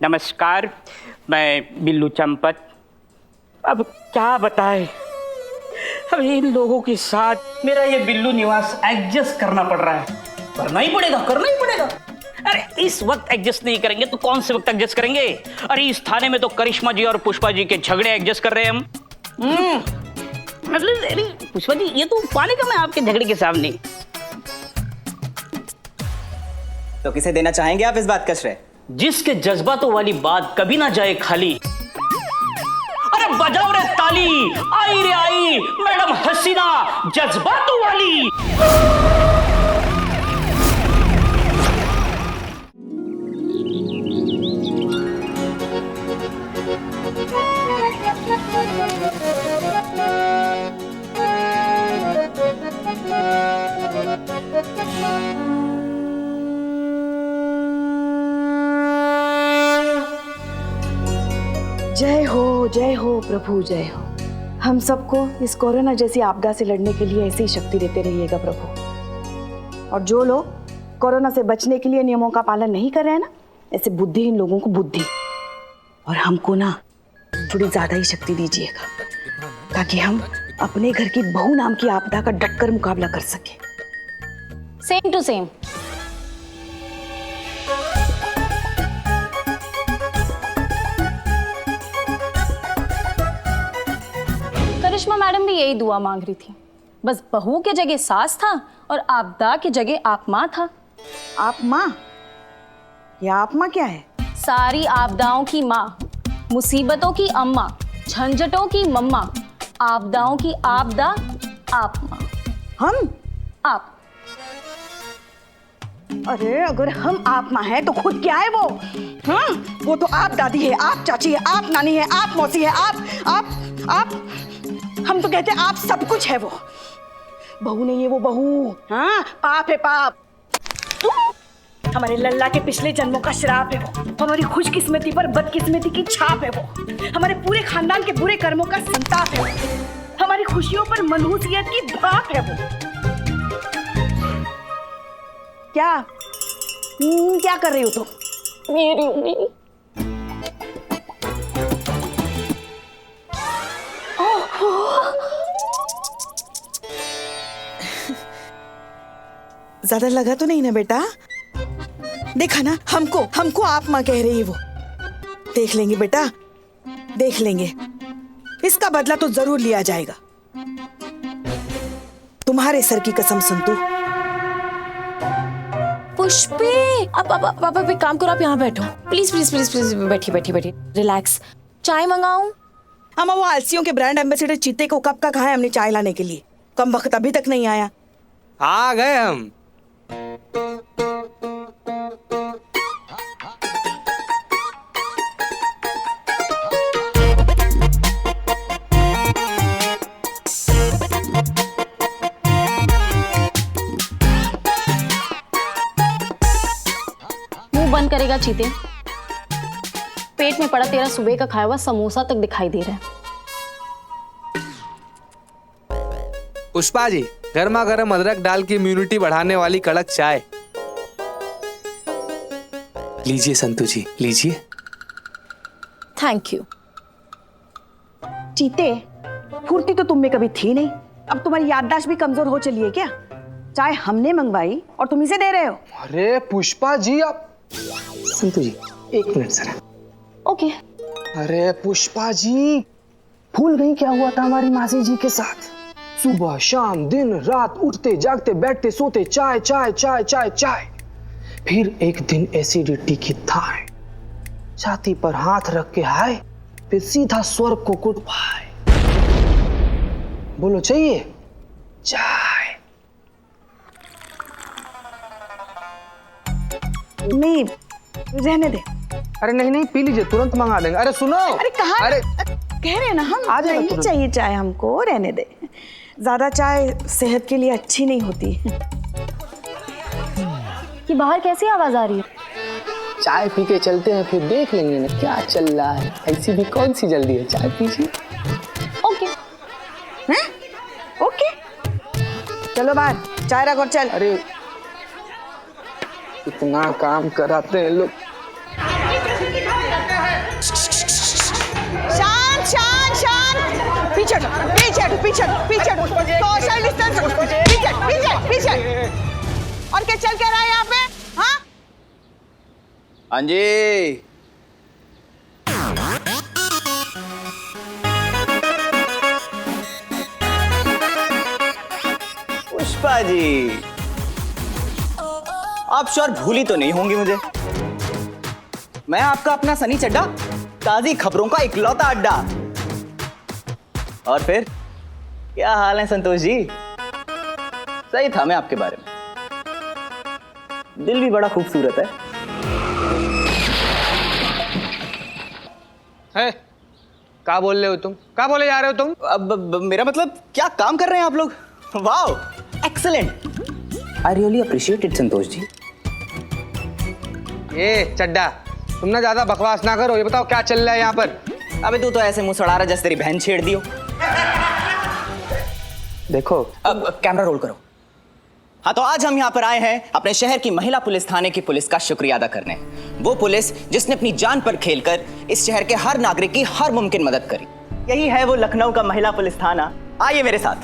नमस्कार, मैं बिल्लू चंपत। अब क्या बताएं, अब इन लोगों के साथ मेरा ये बिल्लू निवास एडजस्ट करना पड़ रहा है। करना ही पड़ेगा, करना ही पड़ेगा। अरे इस वक्त एडजस्ट नहीं करेंगे तो कौन से वक्त एडजस्ट करेंगे? अरे इस थाने में तो करिश्मा जी और पुष्पा जी के झगड़े एडजस्ट कर रहे हैं हम। मतलब पुष्पा जी, ये तो पानी कम है आपके झगड़े के सामने। तो किसे देना चाहेंगे आप इस बात का श्रेय? जिसके जज्बातों वाली बात कभी ना जाए खाली। अरे बजाओ रे ताली, आई रे आई मैडम हसीना जज्बातों वाली। जय हो प्रभु, जय हो। हम सबको इस कोरोना जैसी आपदा से लड़ने के लिए ऐसी ही शक्ति देते रहिएगा प्रभु। और जो लोग कोरोना से बचने के लिए नियमों का पालन नहीं कर रहे हैं ना, ऐसे बुद्धिहीन लोगों को बुद्धि और हमको ना थोड़ी ज्यादा ही शक्ति दीजिएगा, ताकि हम अपने घर की बहू नाम की आपदा का डटकर मुकाबला कर सके। Same to same. Karishma madam भी यही दुआ मांग रही थी, बस बहू के जगह सास था और आपदा की जगह आप माँ था। आप माँ? या आप माँ क्या है? सारी आपदाओं की माँ, मुसीबतों की अम्मा, झंझटों की मम्मा, आपदाओं की आपदा आप माँ। हम? आप। अरे अगर हम आप माँ हैं तो खुद क्या है वो? हाँ, वो तो आप दादी है, आप चाची है, आप नानी है, आप मौसी है, आप हम तो कहते हैं आप सब कुछ है वो। बहू नहीं है वो बहू। हाँ, पाप है पाप। हमारे लल्ला के पिछले जन्मों का श्राप है वो। हमारी खुशकिस्मती पर बदकिस्मती की छाप है वो। हमारे पूरे खानदान के बुरे कर्मों का संताप है वो। हमारी खुशियों पर मनहूसियत की भाप है वो। क्या कर रही हो तुम? मेरी उम्मीद। ज्यादा लगा तो नहीं ना बेटा? देखा ना, हमको आप माँ कह रही है वो। देख लेंगे बेटा, देख लेंगे। इसका बदला तो जरूर लिया जाएगा। तुम्हारे सर की कसम संतू। पुष्पे, अब एक काम करो, आप यहाँ बैठो प्लीज प्लीज प्लीज प्लीज। बैठी रिलैक्स। चाय मंगाऊं? हम वो आलसियों के ब्रांड एम्बेसडर चीते को कब का कहा है हमने चाय लाने के लिए? कम वक्त अभी तक नहीं आया। आ गए हम। मुंह बंद करेगा चीते। पेट में पड़ा तेरा सुबह का खाया हुआ समोसा तक दिखाई दे रहा है। पुष्पा जी, गर्मा गर्म अदरक डाल के इम्यूनिटी बढ़ाने वाली कड़क चाय लीजिए। संतू जी लीजिए। Thank you. चीते, फुर्ती तो तुम में कभी थी नहीं, अब तुम्हारी याददाश्त भी कमजोर हो चली है क्या? चाय हमने मंगवाई और तुम इसे दे रहे हो? अरे पुष्पा जी, आप संतू जी 1 मिनट सर। ओके। अरे पुष्पा जी, भूल गई क्या हुआ था हमारी मासी जी के साथ? सुबह शाम दिन रात उठते जागते बैठते सोते चाय चाय चाय चाय चाय। फिर एक दिन एसिडिटी की थाह, छाती पर हाथ रख के हाय, फिर सीधा स्वर्ग को कुट पाए। बोलो चाहिए चाय? नहीं, रहने दे। अरे नहीं नहीं, पी लीजिए, तुरंत मंगा देंगे। अरे सुनो, अरे कहाँ? अरे कह रहे हैं ना हम, आ जाएगा नहीं तुरंत। चाहिए चाय हमको, रहने दे। ज्यादा चाय सेहत के लिए अच्छी नहीं होती। कि बाहर कैसी आवाज आ रही है? चाय पी के चलते हैं, फिर देख लेंगे ना क्या चल रहा है। ऐसी भी कौन सी जल्दी है, चाय पीजिए। ओके। हैं? ओके, चलो बाहर चाय रख और चल। अरे इतना काम कराते हैं लोग। पीछे सोशल डिस्टेंस, पीछे। और क्या चल क्या रहा है यहाँ पे? हाँ, हाँ जी। पुष्पा जी, आप श्योर भूली तो नहीं होंगी मुझे? मैं आपका अपना सनी चड्डा, ताजी खबरों का इकलौता अड्डा। और फिर क्या हाल है संतोष जी? सही था मैं आपके बारे में, दिल भी बड़ा खूबसूरत है। क्या बोल रहे हो तुम? क्या बोले जा रहे हो तुम? अब मेरा मतलब क्या काम कर रहे हैं आप लोग? Wow, excellent, I really appreciate it Santosh ji. ये चड्डा, तुम ना ज्यादा बकवास ना करो, ये बताओ क्या चल रहा है यहाँ पर? अबे तू तो ऐसे मुंह सड़ा रहा जैसे तेरी बहन छेड़ दियो। देखो, अब कैमरा रोल करो। हाँ, तो आज हम यहाँ पर आए हैं अपने शहर की महिला पुलिस थाने की पुलिस का शुक्रिया अदा करने। वो पुलिस जिसने अपनी जान पर खेलकर इस शहर के हर नागरिक की हर मुमकिन मदद करी। यही है वो लखनऊ का महिला पुलिस थाना। आइए मेरे साथ।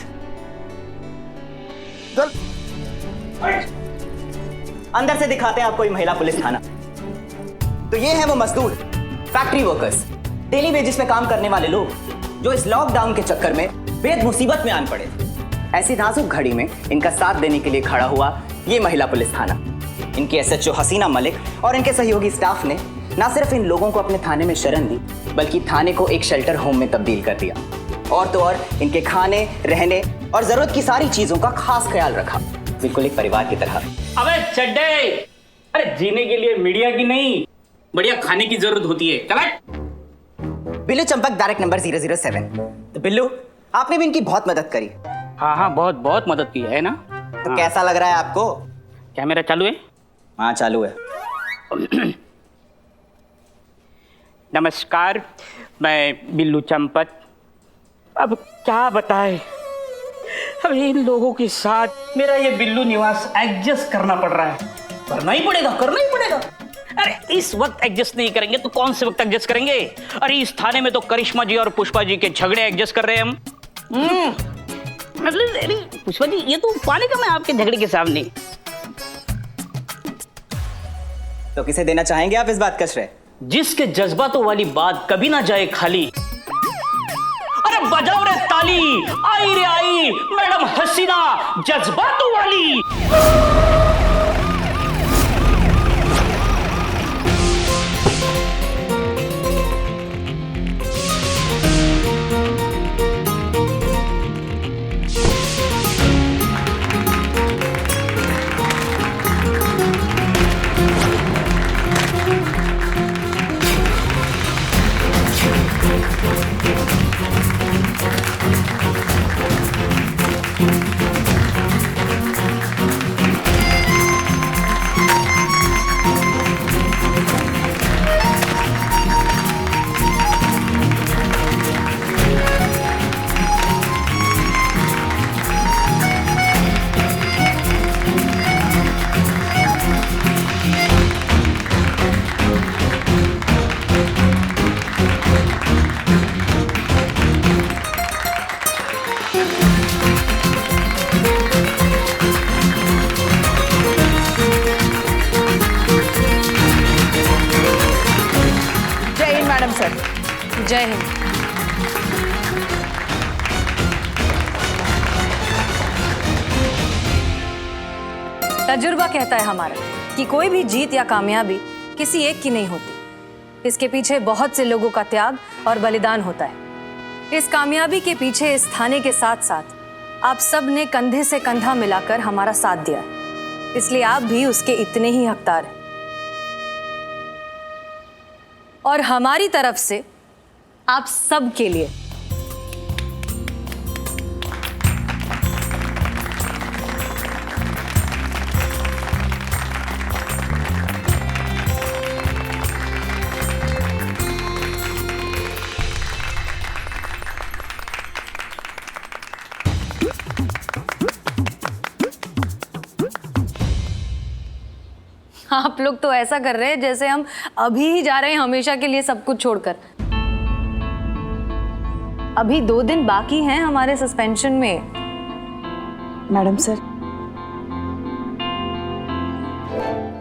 अंदर से दिखाते हैं आपको ये महिला पुलिस थाना। तो ये है वो मजदूर, फैक्ट्री वर्कर्स, डेली वेजेस पे काम करने वाले लोग जो इस लॉकडाउन के चक्कर में बेहद मुसीबत में आन पड़े। ऐसी नाजुक घड़ी में इनका साथ देने के लिए खड़ा हुआ ये महिला पुलिस थाना। इनकी एसएचओ हसीना मलिक और इनके सहयोगी स्टाफ ने न सिर्फ इन लोगों को अपने थाने में शरण दी, बल्कि थाने को एक शेल्टर होम में तब्दील कर दिया। और तो और इनके खाने, रहने और जरूरत की सारी चीजों का खास ख्याल रखा, बिल्कुल एक परिवार की तरह। अबे चड्डे, अरे जीने के लिए मीडिया की नहीं, बढ़िया खाने की जरूरत होती है। Correct. Billu Champak, direct number 007। तो बिल्लू, आपने भी इनकी बहुत मदद करी। हाँ, बहुत बहुत मदद की है ना। तो कैसा लग रहा है आपको? कैमरा चालू है? हाँ, चालू है। नमस्कार, मैं बिल्लू चंपत। अब क्या बताए, अब इन लोगों के साथ मेरा ये बिल्लू निवास एडजस्ट करना पड़ रहा है। करना ही पड़ेगा। अरे इस वक्त एडजस्ट नहीं करेंगे तो कौन से वक्त एडजस्ट करेंगे? अरे इस थाने में तो करिश्मा जी और पुष्पा जी के झगड़े एडजस्ट कर रहे हैं हम। मतलब अरे पुष्पा जी, ये तो पाने का मैं आपके झगड़े के सामने। तो किसे देना चाहेंगे आप इस बात का श्रेय? जिसके जज्बातों वाली बात कभी ना जाए खाली। अरे बजाओ रे ताली, आई रे आई मैडम हसीना जज्बातों वाली। जय हिंद। तजुर्बा कहता है हमारा कि कोई भी जीत या कामयाबी किसी एक की नहीं होती। इसके पीछे बहुत से लोगों का त्याग और बलिदान होता है। इस कामयाबी के पीछे इस थाने के साथ साथ आप सब ने कंधे से कंधा मिलाकर हमारा साथ दिया है, इसलिए आप भी उसके इतने ही हकदार हैं। और हमारी तरफ से आप सब के लिए आप लोग तो ऐसा कर रहे हैं जैसे हम अभी ही जा रहे हैं हमेशा के लिए सब कुछ छोड़कर। अभी 2 दिन बाकी हैं हमारे सस्पेंशन में। मैडम सर,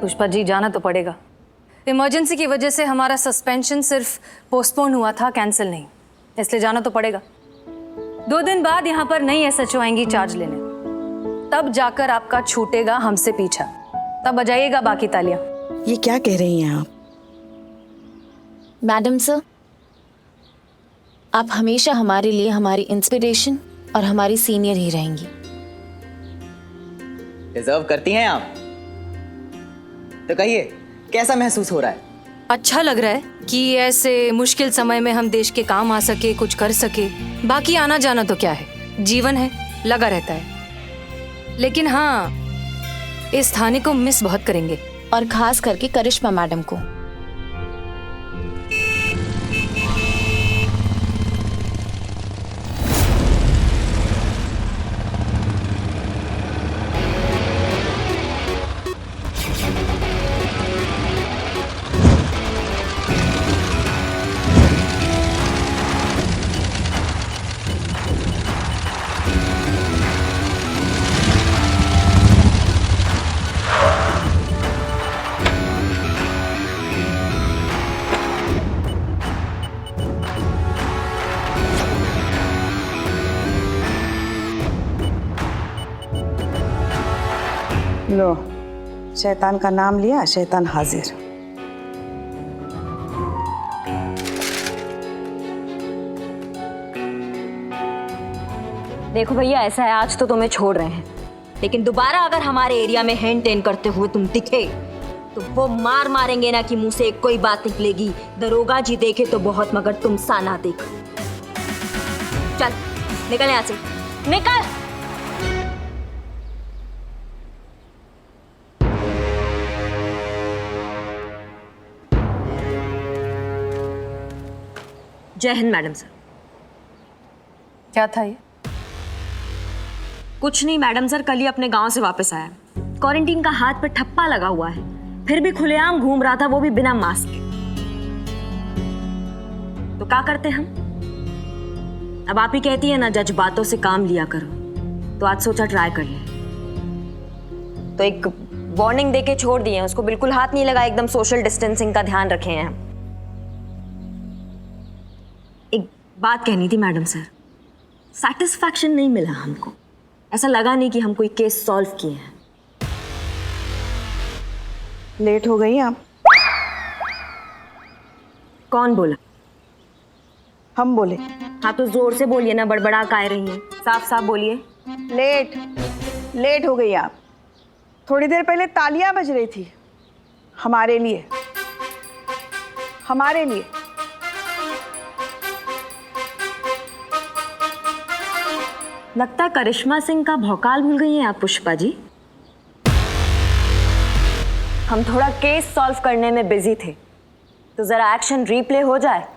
पुष्पा जी, जाना तो पड़ेगा। इमरजेंसी की वजह से हमारा सस्पेंशन सिर्फ पोस्टपोन हुआ था, कैंसिल नहीं, इसलिए जाना तो पड़ेगा। 2 दिन बाद यहाँ पर नई SHO आएंगी चार्ज लेने, तब जाकर आपका छूटेगा हमसे पीछा, तब बजाइएगा बाकी तालियां। ये क्या कह रही हैं आप? मैडम सर, आप हमेशा हमारे लिए हमारी इंस्पिरेशन और हमारी सीनियर ही रहेंगी। डिजर्व करती हैं आप। तो कहिए, कैसा महसूस हो रहा है? अच्छा लग रहा है कि ऐसे मुश्किल समय में हम देश के काम आ सके, कुछ कर सके। बाकी आना जाना तो क्या है, जीवन है, लगा रहता है। लेकिन हाँ, इस थाने को मिस बहुत करेंगे, और खास करके करिश्मा मैडम को। लो, शैतान का नाम लिया, शैतान हाजिर। देखो भैया, ऐसा है, आज तो तुम्हें छोड़ रहे हैं, लेकिन दोबारा अगर हमारे एरिया में हैंड टेन करते हुए तुम दिखे तो वो मार मारेंगे ना कि मुंह से एक कोई बात निकलेगी। दरोगा जी देखे तो बहुत, मगर तुम सा ना देखो। चल निकल यहाँ से, निकल। जय हिंद मैडम सर। क्या था ये? कुछ नहीं मैडम सर, कल ही अपने गांव से वापस आया। क्वारंटीन का हाथ पे ठप्पा लगा हुआ है, फिर भी खुलेआम घूम रहा था, वो भी बिना मास्क के। तो क्या करते हम? अब आप ही कहती है ना, जज्बातों से काम लिया करो, तो आज सोचा ट्राई कर ले। तो एक वार्निंग देके छोड़ दिए हैं, उसको बिल्कुल हाथ नहीं लगा, एकदम सोशल डिस्टेंसिंग का ध्यान रखे हैं। एक बात कहनी थी मैडम सर, सेटिस्फैक्शन नहीं मिला हमको, ऐसा लगा नहीं कि हम कोई केस सॉल्व किए हैं। लेट हो गई आप। कौन बोला? हम बोले। हाँ तो जोर से बोलिए ना, बड़बड़ा काय रही हैं, साफ साफ बोलिए। लेट हो गई आप। थोड़ी देर पहले तालियां बज रही थी हमारे लिए, हमारे लिए। लगता है करिश्मा सिंह का भौकाल भूल गई हैं आप पुष्पा जी। हम थोड़ा केस सॉल्व करने में बिजी थे, तो जरा एक्शन रीप्ले हो जाए।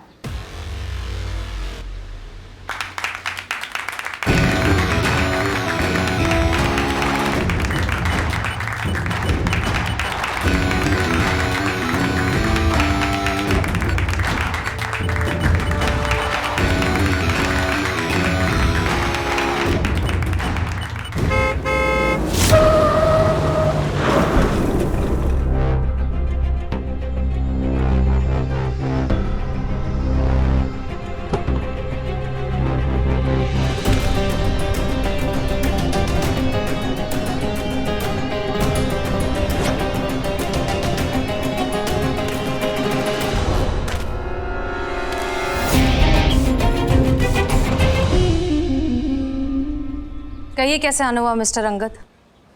कहिए कैसे आना हुआ मिस्टर अंगद?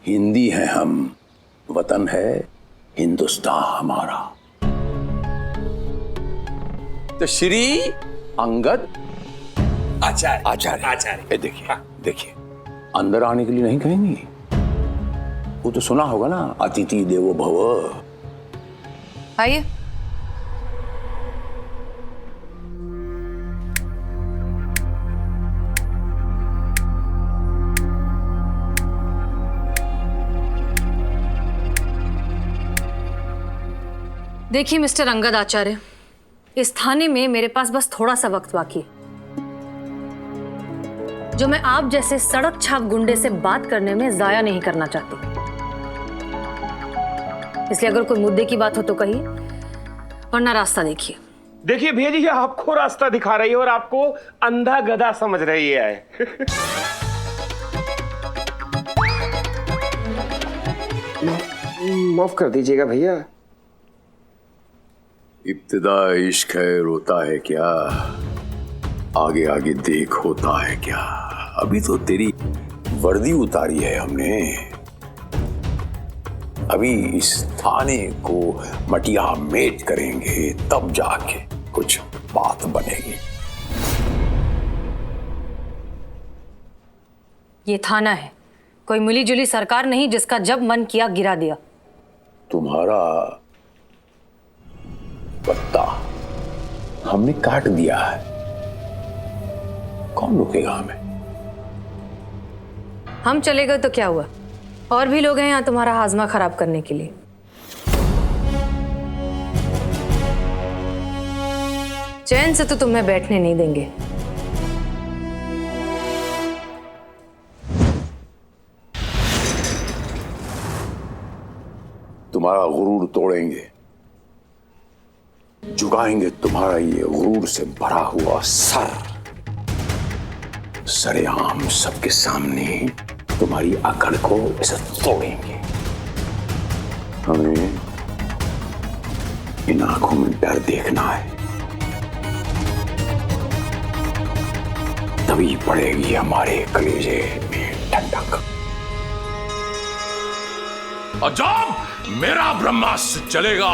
हिंदी है हम, वतन है हिंदुस्तान हमारा। तो श्री अंगद आचार्य आचार्य देखिए देखिए, अंदर आने के लिए नहीं कहेंगी, वो तो सुना होगा ना, अतिथि देवो भव। आइए। देखिए मिस्टर अंगद आचार्य, इस थाने में मेरे पास बस थोड़ा सा वक्त बाकी है। जो मैं आप जैसे सड़क छाप गुंडे से बात करने में जाया नहीं करना चाहती। इसलिए अगर कोई मुद्दे की बात हो तो कहिए, वरना रास्ता देखिए। देखिए भैया जी, ये आपको रास्ता दिखा रही है और आपको अंधा गधा समझ रही है। माफ कर दीजिएगा भैया। इब्तिदा इश्क है रोता है क्या, आगे आगे देख होता है क्या। अभी तो तेरी वर्दी उतारी है हमने, अभी इस थाने को मटिया मेट करेंगे तब जाके कुछ बात बनेगी। ये थाना है, कोई मिली जुली सरकार नहीं जिसका जब मन किया गिरा दिया। तुम्हारा पत्ता हमने काट दिया है, कौन रुकेगा हमें? हम चले गए तो क्या हुआ, और भी लोग हैं यहाँ तुम्हारा हाजमा खराब करने के लिए। चैन से तो तुम्हें बैठने नहीं देंगे। तुम्हारा गुरूर तोड़ेंगे, झुकाएंगे तुम्हारा ये गुरूर से भरा हुआ सर, सरेआम सबके सामने तुम्हारी अकड़ को ऐसे तोड़ेंगे। हमें इन आंखों में डर देखना है, तभी पड़ेगी हमारे कलेजे में ठंडक। और जब मेरा ब्रह्मास्त्र चलेगा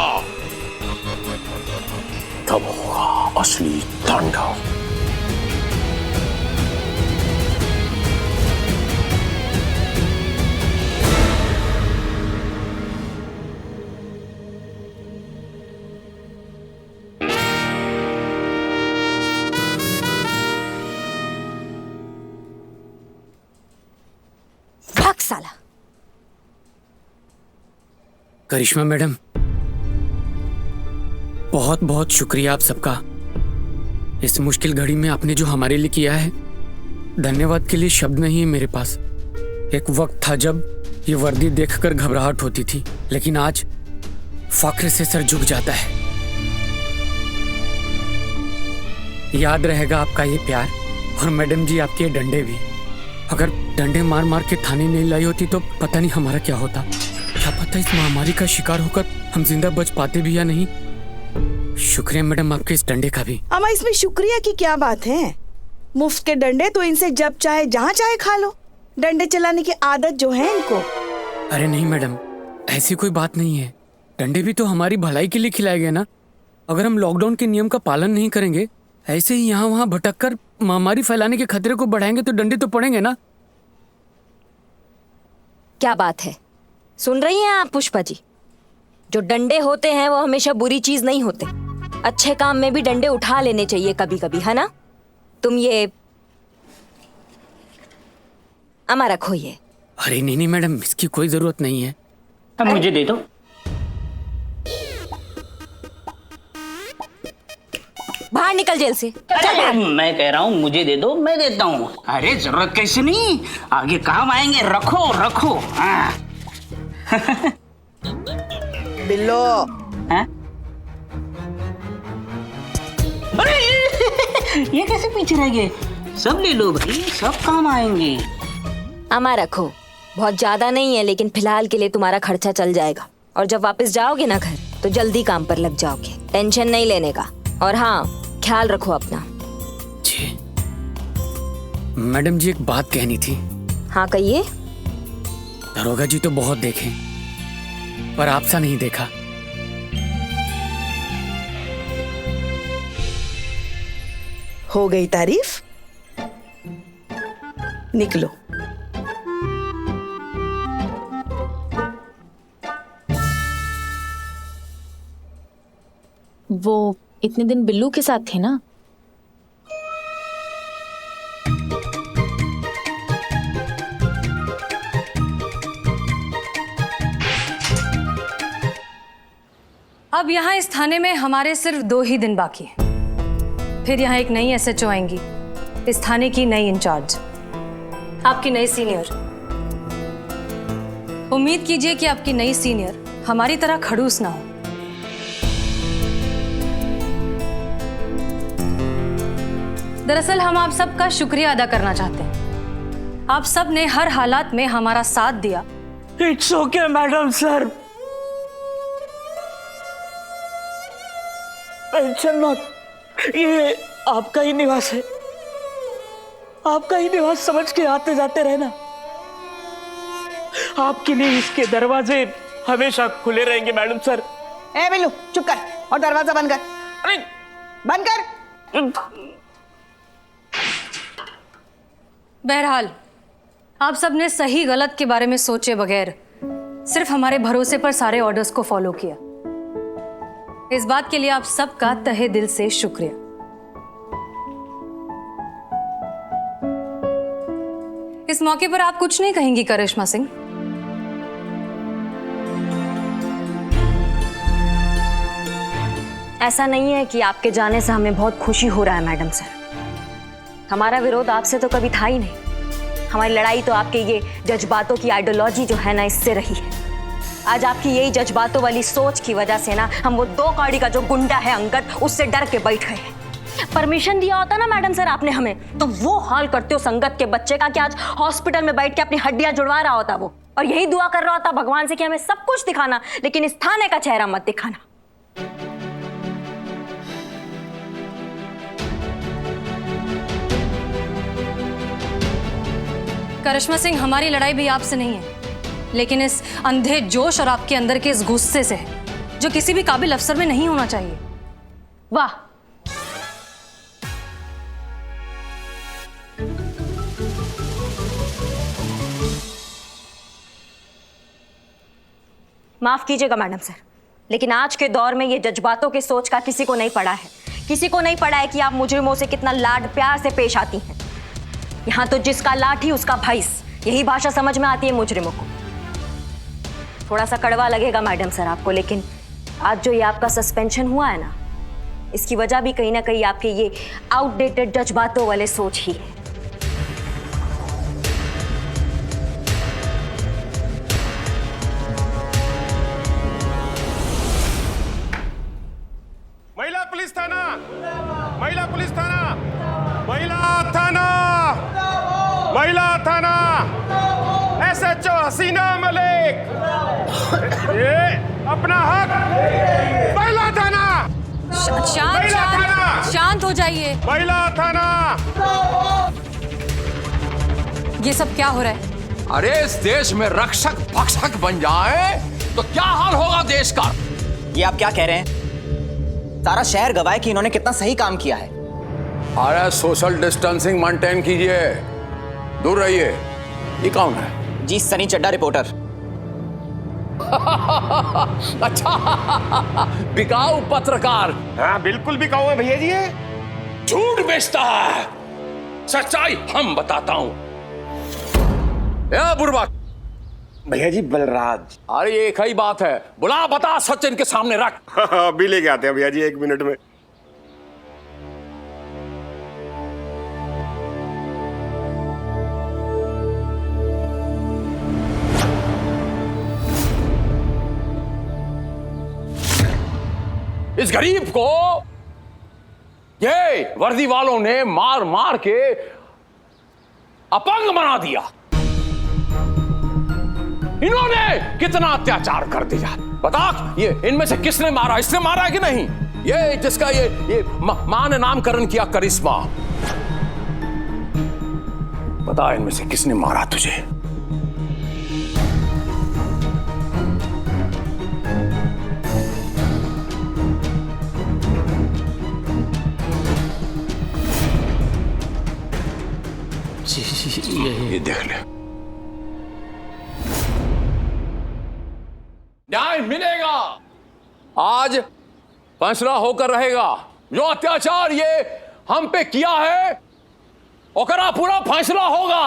तब होगा असली तांडव। भाग साला। करिश्मा मैडम, बहुत बहुत शुक्रिया आप सबका। इस मुश्किल घड़ी में आपने जो हमारे लिए किया है, धन्यवाद के लिए शब्द नहीं है मेरे पास। एक वक्त था जब ये वर्दी देखकर घबराहट होती थी, लेकिन आज फक्र से सर झुक जाता है। याद रहेगा आपका ये प्यार, और मैडम जी आपके ये डंडे भी। अगर डंडे मार मार के थाने नहीं लाई होती तो पता नहीं हमारा क्या होता। क्या पता इस महामारी का शिकार होकर हम जिंदा बच पाते भी या नहीं। शुक्रिया मैडम आपके इस डंडे का भी। अम्मा, इसमें शुक्रिया की क्या बात है? मुफ्त के डंडे तो इनसे जब चाहे जहाँ चाहे खा लो। डंडे चलाने की आदत जो है इनको। अरे नहीं मैडम, ऐसी कोई बात नहीं है। डंडे भी तो हमारी भलाई के लिए खिलाए गए ना। अगर हम लॉकडाउन के नियम का पालन नहीं करेंगे, ऐसे ही यहाँ वहाँ भटक कर महामारी फैलाने के खतरे को बढ़ाएंगे तो डंडे तो पड़ेंगे ना। क्या बात है, सुन रही हैं आप पुष्पा जी? जो डंडे होते हैं वो हमेशा बुरी चीज नहीं होते। अच्छे काम में भी डंडे उठा लेने चाहिए कभी कभी, है ना? तुम ये अमा रखो ये। अरे नहीं नहीं मैडम, इसकी कोई जरूरत नहीं है। अब मुझे दे दो। बाहर निकल जेल से। अरे मैं कह रहा हूँ मुझे दे दो, मैं देता हूँ। अरे जरूरत कैसे नहीं, आगे काम आएंगे। रखो रखो। हाँ। बिल्लो, हाँ? अरे ये कैसे पीछे रह गए? सब ले लो भाई, सब काम आएंगे। अमा रखो, बहुत ज्यादा नहीं है, लेकिन फिलहाल के लिए तुम्हारा खर्चा चल जाएगा। और जब वापस जाओगे ना घर तो जल्दी काम पर लग जाओगे, टेंशन नहीं लेने का। और हाँ, ख्याल रखो अपना। जी मैडम जी, एक बात कहनी थी। हाँ कहिए। दरोगा जी तो बहुत देखे, पर आपसा नहीं देखा। हो गई तारीफ? निकलो। वो इतने दिन बिल्लू के साथ थे ना? अब यहाँ इस थाने में हमारे सिर्फ 2 ही दिन बाकी हैं। फिर यहाँ एक नई SHO आएंगी, इस थाने की नई इंचार्ज। आपकी नई सीनियर। उम्मीद कीजिए कि आपकी नई सीनियर हमारी तरह खड़ूस ना हो। दरअसल हम आप सबका शुक्रिया अदा करना चाहते हैं। आप सब ने हर हालात में हमारा साथ दिया। It's okay madam sir, tension मत, ये आपका ही निवास है, आपका ही निवास समझ के आते जाते रहना। आपके लिए इसके दरवाजे हमेशा खुले रहेंगे मैडम सर। ए बिल्लू चुप कर और दरवाजा बंद कर। अरे बंद कर। बहरहाल आप सबने सही गलत के बारे में सोचे बगैर सिर्फ हमारे भरोसे पर सारे ऑर्डर्स को फॉलो किया। इस बात के लिए आप सबका तहे दिल से शुक्रिया। इस मौके पर आप कुछ नहीं कहेंगी करिश्मा सिंह? ऐसा नहीं है कि आपके जाने से हमें बहुत खुशी हो रहा है मैडम सर। हमारा विरोध आपसे तो कभी था ही नहीं। हमारी लड़ाई तो आपके ये जज्बातों की आइडियोलॉजी जो है ना, इससे रही है। आज आपकी यही जज्बातों वाली सोच की वजह से ना हम वो 2 कौड़ी का जो गुंडा है अंगद, उससे डर के बैठ गए हैं। परमिशन दिया होता ना मैडम सर आपने हमें, तो वो हाल करते हो संगत के बच्चे का कि आज हॉस्पिटल में बैठ के अपनी हड्डियां जुड़वा रहा होता वो, और यही दुआ कर रहा होता भगवान से कि हमें सब कुछ दिखाना, लेकिन इस थाने का चेहरा मत दिखाना। करिश्मा सिंह, हमारी लड़ाई भी आपसे नहीं है, लेकिन इस अंधे जोश और आपके अंदर के इस गुस्से से है जो किसी भी काबिल अफसर में नहीं होना चाहिए। वाह, माफ कीजिएगा मैडम सर, लेकिन आज के दौर में ये जज्बातों की सोच का किसी को नहीं पड़ा है। किसी को नहीं पड़ा है कि आप मुजरिमों से कितना लाड प्यार से पेश आती हैं। यहाँ तो जिसका लाठी उसका भैंस, यही भाषा समझ में आती है मुजरिमों को। थोड़ा सा कड़वा लगेगा मैडम सर आपको, लेकिन आज जो ये आपका सस्पेंशन हुआ है ना, इसकी वजह भी कहीं ना कहीं आपके ये आउटडेटेड जज्बातों वाले सोच ही है। महिला पुलिस थाना, महिला पुलिस थाना, महिला थाना, महिला थाना, SHO हसीना मलिक, ये अपना हक। महिला थाना, महिला थाना, शांत हो जाइए। महिला थाना। ये सब क्या हो रहा है? अरे इस देश में रक्षक भक्षक बन जाए तो क्या हाल होगा देश का? ये आप क्या कह रहे हैं? सारा शहर गवाह कि इन्होंने कितना सही काम किया है। अरे सोशल डिस्टेंसिंग मेंटेन कीजिए, दूर रहिए। ये कौन है? जी सनी चड्डा रिपोर्टर। अच्छा, बिकाऊ पत्रकार। हाँ बिल्कुल बिकाऊ है भैया जी। ये झूठ बेचता है, सच्चाई हम बताता हूं। बुरबा भैया जी बलराज। अरे ये एक ही बात है, बुला बता, सच इनके सामने रख। अभी लेके आते हैं भैया जी, 1 मिनट में। इस गरीब को ये वर्दी वालों ने मार मार के अपंग बना दिया। इन्होंने कितना अत्याचार कर दिया बता। ये इनमें से किसने मारा? इसने मारा है कि नहीं? ये जिसका ये मां ने नामकरण किया करिश्मा, बता इनमें से किसने मारा तुझे? ये देख ले, न्याय मिलेगा। आज फैसला होकर रहेगा। जो अत्याचार ये हम पे किया है ओकरा पूरा फैसला होगा।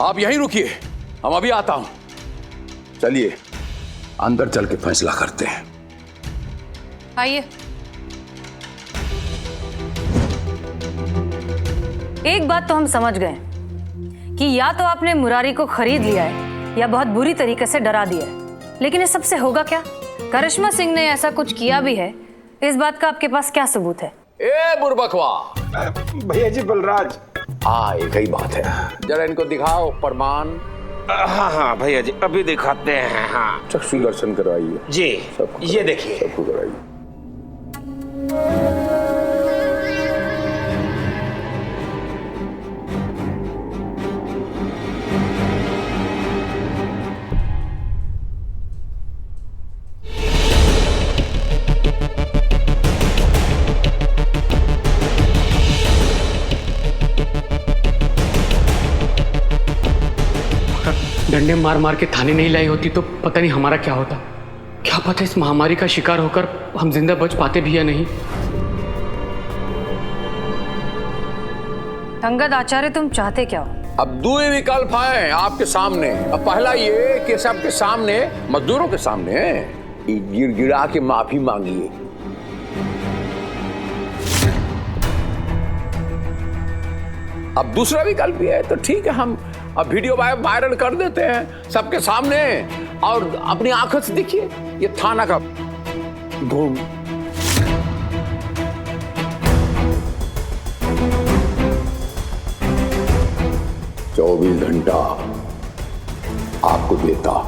आप यहीं रुकिए, हम अभी आता हूं। चलिए अंदर चल के फैसला करते हैं। आइए। एक बात तो हम समझ गए कि या तो आपने मुरारी को खरीद लिया है या बहुत बुरी तरीके से डरा दिया है। लेकिन इस सबसे होगा क्या? करिश्मा सिंह ने ऐसा कुछ किया भी है, इस बात का आपके पास क्या सबूत है? ए बुरबकवा, भैया जी बलराज। हाँ एक ही बात है, जरा इनको दिखाओ प्रमाण। हाँ हाँ भैया जी अभी दिखाते हैं। हाँ चक्षु दर्शन करवाइए जी, सबको, ये देखिए। सबको कराइए। डंडे मार मार के थाने नहीं लाई होती तो पता नहीं हमारा क्या होता। क्या पता इस महामारी का शिकार होकर हम जिंदा बच पाते भी या नहीं। अंगद आचार्य, तुम चाहते क्या हो? अब दो ही विकल्प हैं आपके सामने। अब पहला ये कि सबके सामने, मजदूरों के सामने गिड़गिड़ा के माफी मांगिए। अब दूसरा विकल्प ये है तो ठीक है, हम अब वीडियो वायरल कर देते हैं सबके सामने और अपनी आंखों से देखिए ये थाना का धूम। चौबीस घंटा आपको देता।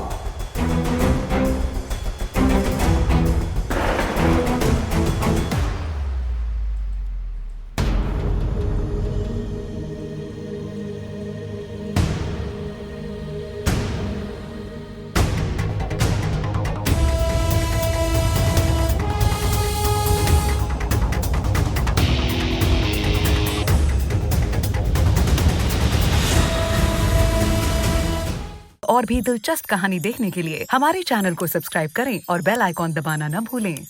और भी दिलचस्प कहानी देखने के लिए हमारे चैनल को सब्सक्राइब करें और बेल आइकॉन दबाना न भूलें।